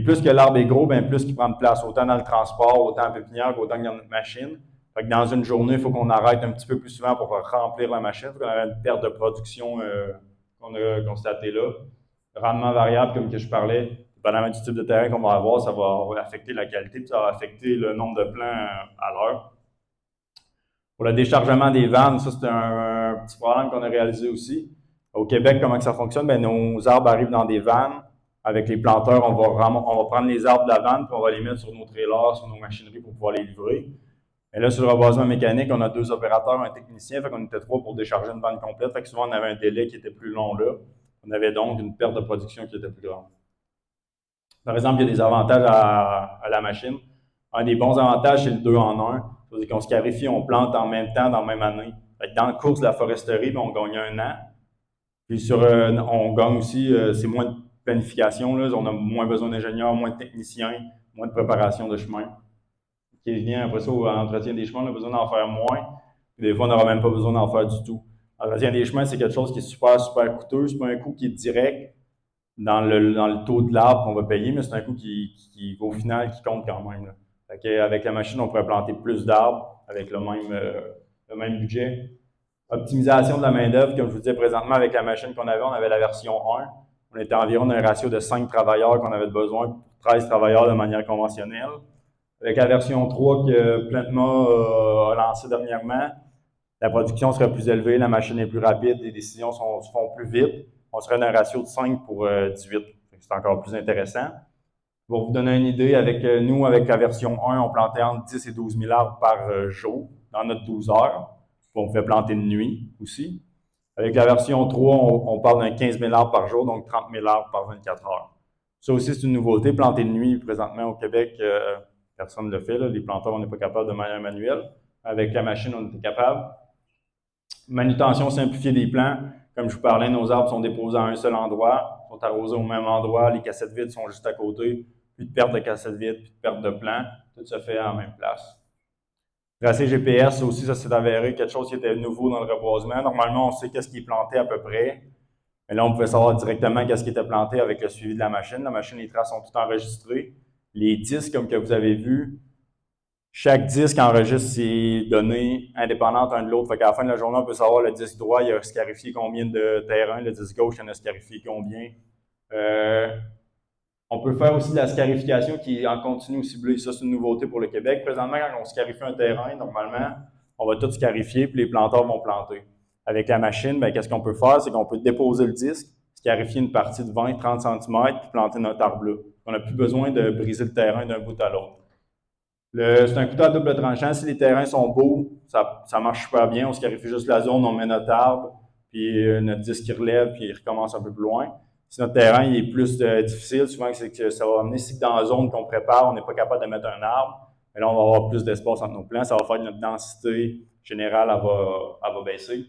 plus que l'arbre est gros, bien plus qu'il prend de place, autant dans le transport, autant en pépinière, qu'autant dans notre machine. Fait que dans une journée, il faut qu'on arrête un petit peu plus souvent pour remplir la machine. Il faut qu'on ait une perte de production qu'on a constatée là. Rendement variable, comme que je parlais, dépendamment du type de terrain qu'on va avoir, ça va affecter la qualité, puis ça va affecter le nombre de plants à l'heure. Pour le déchargement des vannes, ça c'est un petit problème qu'on a réalisé aussi. Au Québec, comment que ça fonctionne? Bien, nos arbres arrivent dans des vannes. Avec les planteurs, on va prendre les arbres de la vanne puis on va les mettre sur nos trailers, sur nos machineries pour pouvoir les livrer. Et là, sur le reboisement mécanique, on a 2 opérateurs, un technicien, fait qu'on était 3 pour décharger une vanne complète. Fait que souvent, on avait un délai qui était plus long là. On avait donc une perte de production qui était plus grande. Par exemple, il y a des avantages à la machine. Un des bons avantages, c'est le 2 en 1. C'est-à-dire qu'on se clarifie, on plante en même temps, dans la même année. Fait que dans le cours de la foresterie, on gagne 1 an. Puis on gagne aussi, c'est moins de planification, là, on a moins besoin d'ingénieurs, moins de techniciens, moins de préparation de chemin. Qui vient après ça, à l'entretien des chemins, on a besoin d'en faire moins. Puis des fois, on n'aura même pas besoin d'en faire du tout. L'entretien des chemins, c'est quelque chose qui est super coûteux. C'est pas un coût qui est direct dans le taux de l'arbre qu'on va payer, mais c'est un coût qui au final, qui compte quand même. Là. Fait qu'avec la machine, on pourrait planter plus d'arbres avec le même budget. Optimisation de la main-d'œuvre, comme je vous disais présentement, avec la machine qu'on avait, on avait la version 1. On était environ d'un ratio de 5 travailleurs qu'on avait besoin pour 13 travailleurs de manière conventionnelle. Avec la version 3 que Plantma a lancée dernièrement, la production serait plus élevée, la machine est plus rapide, les décisions se font plus vite. On serait d'un ratio de 5 pour 18. C'est encore plus intéressant. Pour vous donner une idée, avec nous, avec la version 1, on plantait entre 10 et 12 000 arbres par jour dans notre 12 heures. On pouvait planter de nuit aussi. Avec la version 3, on parle d'un 15 000 arbres par jour, donc 30 000 arbres par 24 heures. Ça aussi, c'est une nouveauté. Planter de nuit, présentement au Québec, personne ne le fait. Là. Les planteurs, on n'est pas capable de manière manuelle. Avec la machine, on était capable. Manutention simplifiée des plants. Comme je vous parlais, nos arbres sont déposés à un seul endroit, sont arrosés au même endroit, les cassettes vides sont juste à côté. Plus de perte de cassettes vides, plus de perte de plants. Tout se fait en même place. Tracé GPS, aussi, ça s'est avéré quelque chose qui était nouveau dans le reboisement. Normalement, on sait qu'est-ce qui est planté à peu près. Mais là, on pouvait savoir directement qu'est-ce qui était planté avec le suivi de la machine. La machine, les traces sont toutes enregistrées. Les disques, comme que vous avez vu, chaque disque enregistre ses données indépendantes un de l'autre. Fait qu'à la fin de la journée, on peut savoir le disque droit, il a scarifié combien de terrain, le disque gauche, il en a scarifié combien. On peut faire aussi de la scarification qui est en continu ciblé. Ça, c'est une nouveauté pour le Québec. Présentement, quand on scarifie un terrain, normalement, on va tout scarifier puis les planteurs vont planter. Avec la machine, bien, qu'est-ce qu'on peut faire? C'est qu'on peut déposer le disque, scarifier une partie de 20-30 cm puis planter notre arbre là. On n'a plus besoin de briser le terrain d'un bout à l'autre. C'est un couteau à double tranchant. Si les terrains sont beaux, ça marche super bien. On scarifie juste la zone, on met notre arbre, puis notre disque qui relève, puis il recommence un peu plus loin. Si notre terrain il est plus difficile, souvent c'est que ça va amener, si dans la zone qu'on prépare, on n'est pas capable de mettre un arbre, mais là, on va avoir plus d'espace entre nos plants. Ça va faire que notre densité générale, elle va baisser.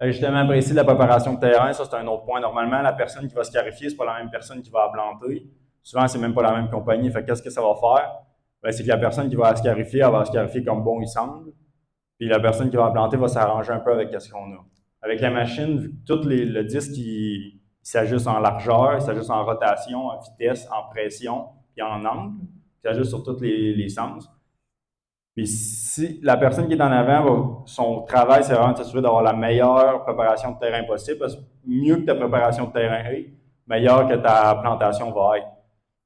Justement, après ici, la préparation de terrain, ça c'est un autre point. Normalement, la personne qui va scarifier, c'est pas la même personne qui va planter. Souvent, c'est même pas la même compagnie. Fait qu'est-ce que ça va faire? Ben, c'est que la personne qui va scarifier, elle va scarifier comme bon il semble. Puis la personne qui va planter va s'arranger un peu avec ce qu'on a. Avec la machine, vu que tout le disque il s'ajuste en largeur, il s'ajuste en rotation, en vitesse, en pression, puis en angle, il s'ajuste sur tous les sens. Puis si la personne qui est en avant, son travail, c'est vraiment de s'assurer d'avoir la meilleure préparation de terrain possible, parce que mieux que ta préparation de terrain est, meilleure que ta plantation va être.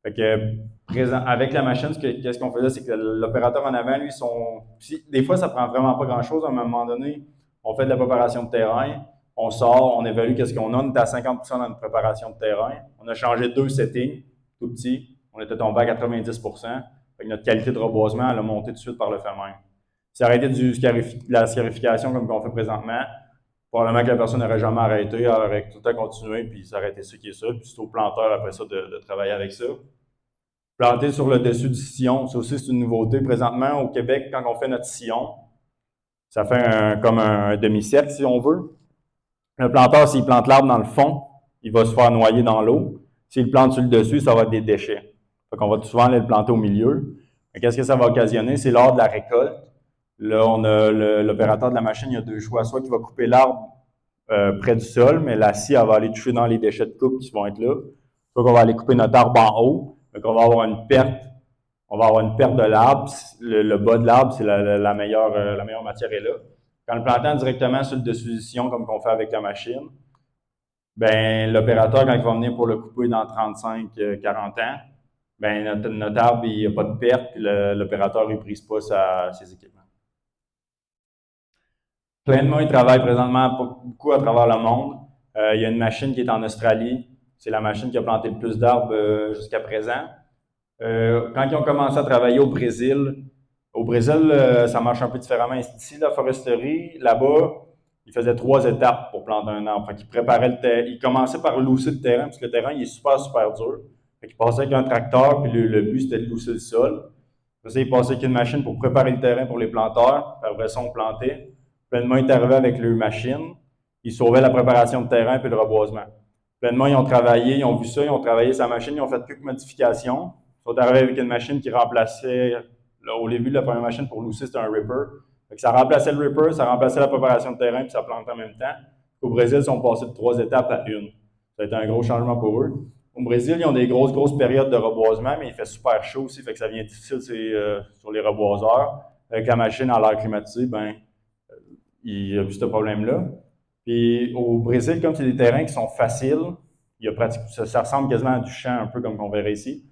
Fait que avec la machine, qu'est-ce qu'on faisait, c'est que l'opérateur en avant, lui, des fois, ça prend vraiment pas grand-chose. À un moment donné, on fait de la préparation de terrain, on sort, on évalue qu'est-ce qu'on a. On est à 50% dans notre préparation de terrain. On a changé 2 settings, tout petits. On était tombé à 90%. Fait que notre qualité de reboisement, elle a monté tout de suite par le fait même. Si arrêter de la scarification comme on fait présentement, probablement que la personne n'aurait jamais arrêté, elle aurait tout le temps continué, puis s'arrêter ça qui est ça, puis c'est au planteur après ça de travailler avec ça. Planter sur le dessus du sillon, ça aussi c'est une nouveauté. Présentement, au Québec, quand on fait notre sillon, ça fait comme un demi-cercle si on veut. Le planteur, s'il plante l'arbre dans le fond, il va se faire noyer dans l'eau. S'il plante sur le dessus, ça va être des déchets. Fait qu'on va souvent aller le planter au milieu. Qu'est-ce que ça va occasionner? C'est lors de la récolte. Là, on a l'opérateur de la machine, il a 2 choix. Soit qu'il va couper l'arbre près du sol, mais la scie, elle va aller toucher dans les déchets de coupe qui vont être là. Soit qu'on va aller couper notre arbre en haut. Donc, on va avoir une perte. On va avoir une perte de l'arbre. Le bas de l'arbre, c'est la meilleure matière est là. Quand le plantant directement sur le dessus du sillon, comme qu'on fait avec la machine, ben l'opérateur, quand il va venir pour le couper dans 35-40 ans, ben notre arbre, il n'y a pas de perte, puis l'opérateur ne brise pas ses équipements. Plantma, il travaille présentement beaucoup à travers le monde. Il y a une machine qui est en Australie. C'est la machine qui a planté le plus d'arbres jusqu'à présent. Quand ils ont commencé à travailler au Brésil, ça marche un peu différemment. Ici, la foresterie, là-bas, ils faisaient 3 étapes pour planter un arbre. Fait qu'ils préparaient le terrain. Ils commençaient par lousser le terrain, parce que le terrain, il est super, super dur. Fait qu'ils passaient avec un tracteur, puis le but, c'était de lousser le sol. Après ça, ils passaient avec une machine pour préparer le terrain pour les planteurs. Puis après ça, on plantait. Plantma est arrivé avec leur machine. Ils sauvaient la préparation de terrain puis le reboisement. Plantma, ils ont travaillé, ils ont vu ça, ils ont travaillé sa machine, ils ont fait quelques modifications. Ils sont arrivés avec une machine qui remplaçait, là, au début de la première machine pour lousser, c'était un ripper. Fait que ça remplaçait le ripper, ça remplaçait la préparation de terrain puis ça plantait en même temps. Au Brésil, ils sont passés de 3 étapes à 1. Ça a été un gros changement pour eux. Au Brésil, ils ont des grosses périodes de reboisement, mais il fait super chaud aussi, fait que ça devient difficile sur les reboiseurs. Avec la machine à l'air climatisé, ben, il n'y a plus ce problème-là. Puis au Brésil, comme c'est des terrains qui sont faciles, ça ressemble quasiment à du champ, un peu comme qu'on verrait ici.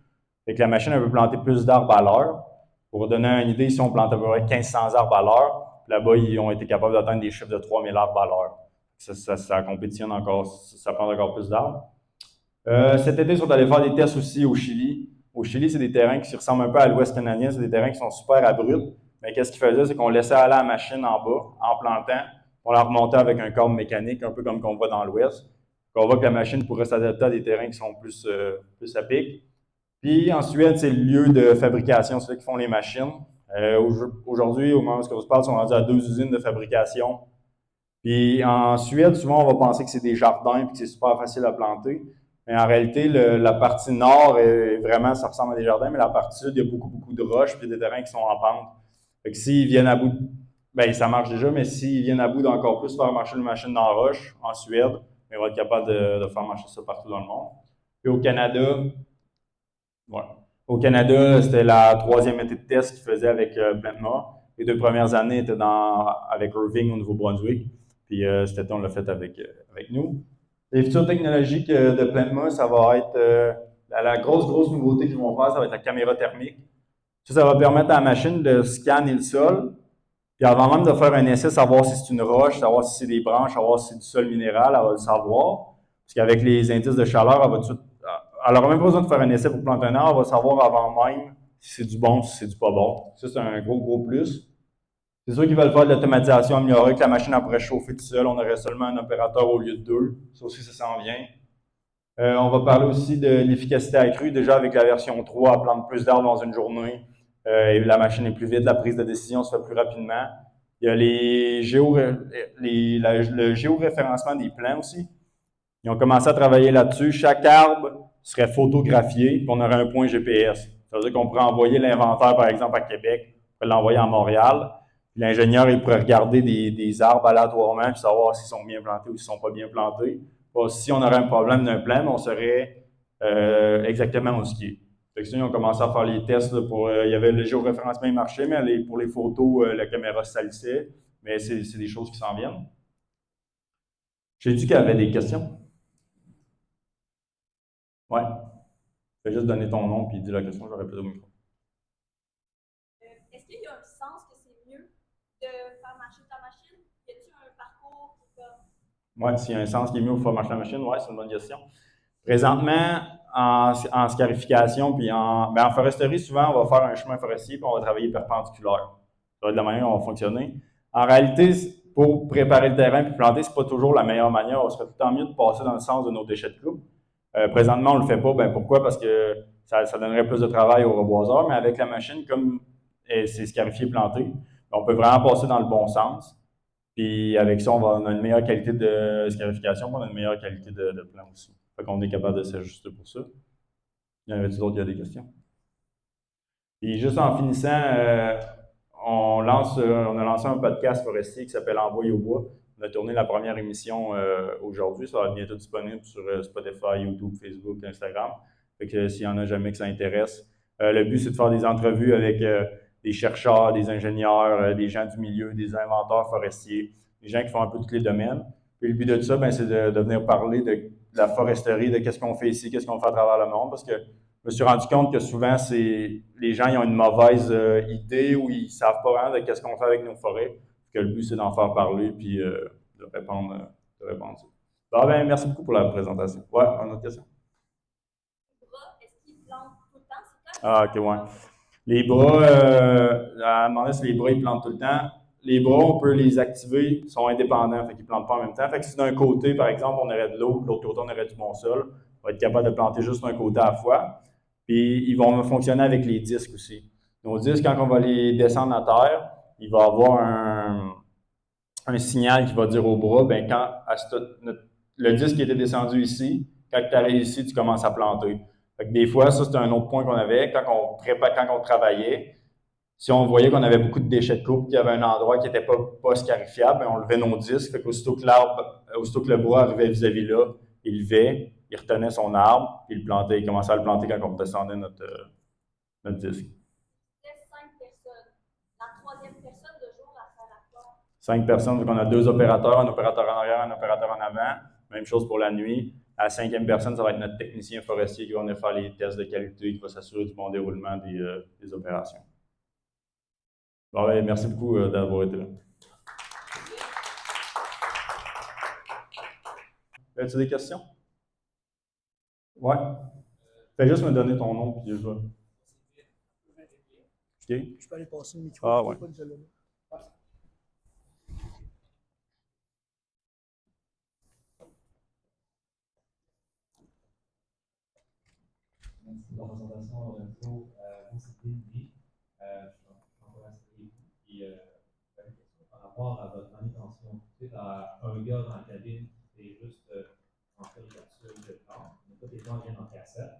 Fait que la machine, elle peut planter plus d'arbres à l'heure. Pour vous donner une idée, ici, on plante à peu près 1500 arbres à l'heure. Là-bas, ils ont été capables d'atteindre des chiffres de 3000 arbres à l'heure. Ça compétitionne encore, ça prend encore plus d'arbres. Cet été, ils sont allés faire des tests aussi au Chili. Au Chili, c'est des terrains qui ressemblent un peu à l'Ouest canadien. C'est des terrains qui sont super abrupts. Mais qu'est-ce qu'ils faisaient? C'est qu'on laissait aller la machine en bas, en plantant. On la remontait avec un câble mécanique, un peu comme qu'on voit dans l'Ouest. On voit que la machine pourrait s'adapter à des terrains qui sont plus à pic. Puis en Suède, c'est le lieu de fabrication, c'est eux qui font les machines. Aujourd'hui, au moment où on se parle, ils sont rendus à 2 usines de fabrication. Puis en Suède, souvent, on va penser que c'est des jardins et que c'est super facile à planter. Mais en réalité, la partie nord, vraiment, ça ressemble à des jardins, mais la partie sud, il y a beaucoup, beaucoup de roches et des terrains qui sont en pente. Fait que s'ils viennent à bout, ben ça marche déjà, mais s'ils viennent à bout d'encore plus faire marcher une machine dans la roche, en Suède, ben, ils vont être capables de faire marcher ça partout dans le monde. Puis au Canada, c'était la 3e été de test qu'ils faisaient avec Plantma. Les 2 premières années étaient avec Irving au Nouveau-Brunswick. Puis cet été, on l'a fait avec nous. Les futures technologies de Plantma, ça va être la grosse nouveauté qu'ils vont faire, ça va être la caméra thermique. Ça va permettre à la machine de scanner le sol. Puis avant même de faire un essai, savoir si c'est une roche, savoir si c'est des branches, savoir si c'est du sol minéral, elle va le savoir. Parce qu'avec les indices de chaleur, elle n'aura même pas besoin de faire un essai pour planter un arbre, elle va savoir avant même si c'est du bon, si c'est du pas bon. Ça, c'est un gros plus. C'est sûr qu'ils veulent faire de l'automatisation améliorée, que la machine pourrait chauffer tout seul, on aurait seulement un opérateur au lieu de 2. Ça aussi, ça s'en vient. On va parler aussi de l'efficacité accrue. Déjà, avec la version 3, elle plante plus d'arbres dans une journée. Et la machine est plus vite, la prise de décision se fait plus rapidement. Il y a le géoréférencement des plants aussi. Ils ont commencé à travailler là-dessus. Chaque arbre serait photographié, puis on aurait un point GPS. Ça veut dire qu'on pourrait envoyer l'inventaire, par exemple, à Québec, on pourrait l'envoyer à Montréal. L'ingénieur, il pourrait regarder des arbres aléatoirement puis savoir s'ils sont bien plantés ou s'ils ne sont pas bien plantés. Si on aurait un problème d'un plan, on saurait exactement où ce est. Fait que ça, ils ont commencé à faire les tests. Il y avait le géoréférencement, il marchait, mais pour les photos, la caméra se salissait. Mais c'est des choses qui s'en viennent. J'ai dit qu'il y avait des questions. Ouais. Je vais juste donner ton nom puis dis la question, je répète au micro. Est-ce qu'il y a un sens que c'est mieux de faire marcher ta machine? Y a-t-il un parcours qui comme. Oui, s'il y a un sens qui est mieux pour faire marcher la machine, oui, c'est une bonne question. Présentement, en scarification, puis en foresterie, souvent, on va faire un chemin forestier puis on va travailler perpendiculaire. Ça va être de la manière dont on va fonctionner. En réalité, pour préparer le terrain puis planter, c'est pas toujours la meilleure manière. On serait tout le temps mieux de passer dans le sens de nos déchets de coupe. Présentement, on ne le fait pas. Ben, pourquoi? Parce que ça donnerait plus de travail au reboiseur, mais avec la machine, comme c'est scarifié planté, on peut vraiment passer dans le bon sens. Puis avec ça, on a une meilleure qualité de scarification, on a une meilleure qualité de plan aussi. Fait qu'on est capable de s'ajuster pour ça. Il y en avait-il d'autres qui ont des questions? Puis juste en finissant, on a lancé un podcast forestier qui s'appelle Envoyer au bois. On a tourné la première émission aujourd'hui. Ça va être bientôt disponible sur Spotify, YouTube, Facebook, Instagram. Fait que s'il y en a jamais que ça intéresse. Le but, c'est de faire des entrevues avec des chercheurs, des ingénieurs, des gens du milieu, des inventeurs forestiers, des gens qui font un peu tous les domaines. Puis le but de tout ça, c'est de venir parler de la foresterie, de qu'est-ce qu'on fait ici, qu'est-ce qu'on fait à travers le monde. Parce que je me suis rendu compte que souvent, les gens ils ont une mauvaise idée ou ils ne savent pas vraiment de qu'est-ce qu'on fait avec nos forêts. Que le but, c'est d'en faire parler puis de répondre ça. Bon, ben, merci beaucoup pour la présentation. Ouais, une autre question? Les bras, est-ce qu'ils plantent tout le temps? C'est Ah, ok, ouais. Les bras, à demander si les bras, ils plantent tout le temps. Les bras, on peut les activer, ils sont indépendants, fait qu'ils ne plantent pas en même temps. Fait que si d'un côté, par exemple, on aurait de l'eau, de l'autre côté, on aurait du bon sol, on va être capable de planter juste d'un côté à la fois. Puis, ils vont fonctionner avec les disques aussi. Nos disques, quand on va les descendre à terre, il va y avoir un signal qui va dire au bras, ben quand le disque qui était descendu ici, quand tu arrives ici, tu commences à planter. Fait que des fois, ça, c'était un autre point qu'on avait. Quand on travaillait, si on voyait qu'on avait beaucoup de déchets de coupe, qu'il y avait un endroit qui n'était pas scarifiable, ben on levait nos disques. Fait qu'aussitôt que le bras arrivait vis-à-vis là, il levait, il retenait son arbre, puis il plantait. Il commençait à le planter quand on descendait notre disque. C'était 5 personnes. La troisième personne de jour, elle sert à quoi? 5 personnes, donc on a 2 opérateurs, un opérateur en arrière, un opérateur en avant. Même chose pour la nuit. À la 5e personne, ça va être notre technicien forestier qui va venir faire les tests de qualité, qui va s'assurer du bon déroulement des opérations. Bon, ben, merci beaucoup d'avoir été là. As-tu des questions? Ouais. Fais juste me donner ton nom, puis je vais. OK. Je peux aller passer le micro. Ah, ouais. Merci pour la présentation, Lorenzo. Moi, c'est Denis. Je suis en foresterie. Puis, j'avais une question par rapport à votre manutention. Tu sais, tu as un gars dans la cabine qui fait juste rentrer les capsules de plantes. Mais tous les plantes viennent en cassette.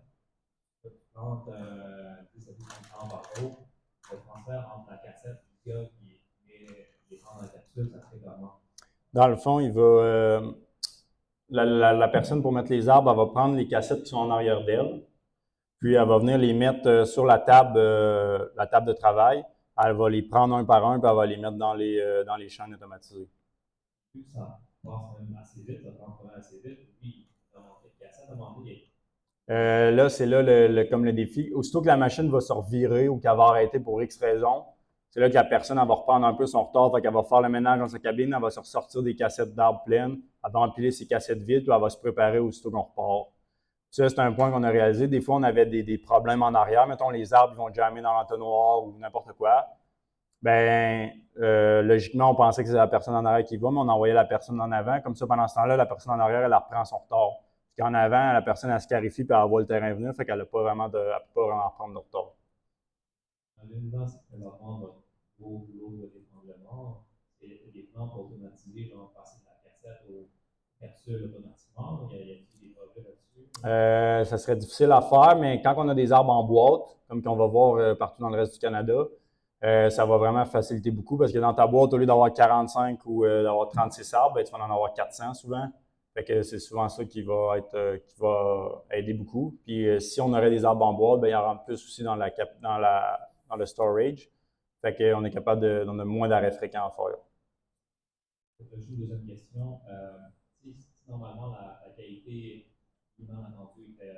Tu plantes 10 à 12 plantes par jour. Le transfert entre la cassette et le gars qui met les plantes dans la capsule, ça se fait comment? Dans le fond, il va. La personne pour mettre les arbres, elle va prendre les cassettes qui sont en arrière d'elle. Puis, elle va venir les mettre sur la table de travail. Elle va les prendre un par un, puis elle va les mettre dans les chaînes automatisées. Vu que ça passe quand même assez vite, ça prend quand même assez vite. Puis, tu as monté de cassette, tu as monté des... Là, c'est là comme le défi. Aussitôt que la machine va se revirer ou qu'elle va arrêter pour X raison, c'est là que la personne elle va reprendre un peu son retard. Fait qu'elle va faire le ménage dans sa cabine, elle va se ressortir des cassettes d'arbres pleines, elle va empiler ses cassettes vides, puis elle va se préparer aussitôt qu'on repart. Ça, c'est un point qu'on a réalisé. Des fois, on avait des problèmes en arrière. Mettons, les arbres vont jammer dans l'entonnoir ou n'importe quoi. Ben, logiquement, on pensait que c'est la personne en arrière qui va, mais on envoyait la personne en avant. Comme ça, pendant ce temps-là, la personne en arrière, elle reprend son retard. Parce qu'en avant, la personne, elle se clarifie puis elle voit le terrain venir, fait qu'elle ne peut pas vraiment prendre de retard. Dans l'univers, c'est présentement votre gros boulot de détremblement. C'est des plantes automatisées, genre passer de la cassette aux capsules automatiquement. Il y a-t-il des projets là-dessus? Ça serait difficile à faire, mais quand on a des arbres en boîte, comme qu'on va voir partout dans le reste du Canada, ça va vraiment faciliter beaucoup parce que dans ta boîte, au lieu d'avoir 45 ou d'avoir 36 arbres, ben, tu vas en avoir 400 souvent. Fait que c'est souvent ça qui va aider beaucoup. Puis si on aurait des arbres en boîte, ben, il y en aura plus aussi dans le storage. Fait qu'on est capable on a moins d'arrêts fréquents à faire. Juste une deuxième question. Si normalement la qualité minimum attendue est à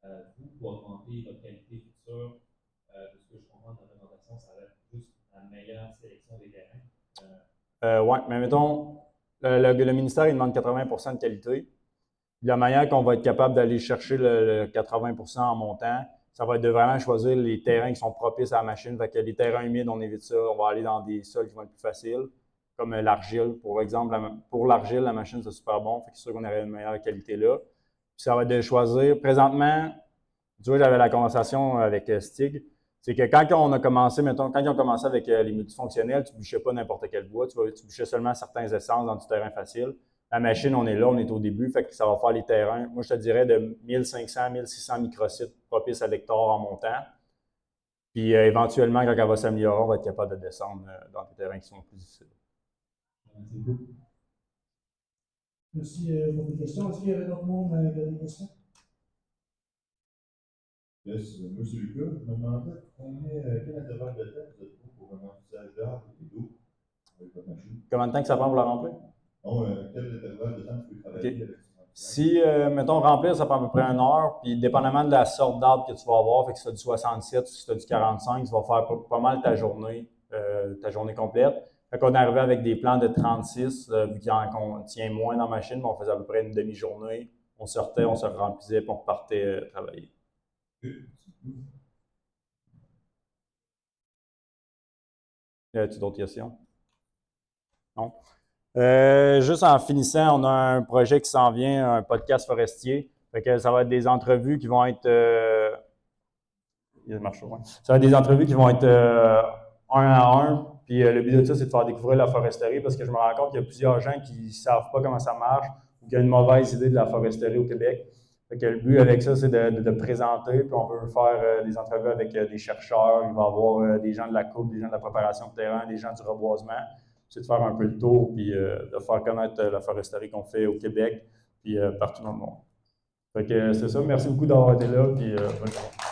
25%, vous, pour augmenter votre qualité future, de ce que je comprends de la présentation, ça va être juste la meilleure sélection des terrains. Oui, mais mettons, le ministère il demande 80% de qualité. La manière qu'on va être capable d'aller chercher le 80% en montant, ça va être de vraiment choisir les terrains qui sont propices à la machine. Fait que les terrains humides, on évite ça. On va aller dans des sols qui vont être plus faciles, comme l'argile. Pour exemple, pour l'argile, la machine, c'est super bon. Fait que c'est sûr qu'on aurait une meilleure qualité là. Puis ça va être de choisir. Présentement, tu vois, j'avais la conversation avec Stig. C'est que quand on a commencé, mettons, quand ils ont commencé avec les multifonctionnels, tu ne bûchais pas n'importe quel bois, tu bûchais seulement certains essences dans du terrain facile. La machine, on est là, on est au début, fait que ça va faire les terrains. Moi, je te dirais de 1500 1600 microsites propices à l'hectare en montant. Puis éventuellement, quand elle va s'améliorer, on va être capable de descendre dans des terrains qui sont plus difficiles. Merci beaucoup. Merci pour vos questions. Est-ce qu'il y avait d'autres monde qui avaient des questions? Yes, Monsieur Lucas, je me demandais quel intervalle de temps vous êtes pour un remplissage d'arbres et d'eau avec votre machine? Combien de temps que ça prend pour la remplir? Non, quel intervalle de temps tu peux travailler avec ce remplissage? Si, mettons, remplir, ça prend à peu près 1 heure, puis dépendamment de la sorte d'arbre que tu vas avoir, fait que si tu as du 67 ou si tu as du 45, tu vas faire pas mal ta journée complète. Fait qu'on est arrivé avec des plans de 36, vu qu'on tient moins dans la machine, mais on faisait à peu près une demi-journée. On sortait, on se remplissait, puis on repartait travailler. As-tu d'autres questions? Non? Juste en finissant, on a un projet qui s'en vient, un podcast forestier. Fait que ça va être des entrevues qui vont être. Ça va être des entrevues qui vont être un à un. Puis le but de ça, c'est de faire découvrir la foresterie parce que je me rends compte qu'il y a plusieurs gens qui ne savent pas comment ça marche ou qui ont une mauvaise idée de la foresterie au Québec. Fait que le but avec ça, c'est de présenter, puis on peut faire des entrevues avec des chercheurs, il va y avoir des gens de la coupe, des gens de la préparation de terrain, des gens du reboisement. C'est de faire un peu le tour, puis de faire connaître la foresterie qu'on fait au Québec, puis partout dans le monde. Fait que c'est ça, merci beaucoup d'avoir été là, puis bonne journée.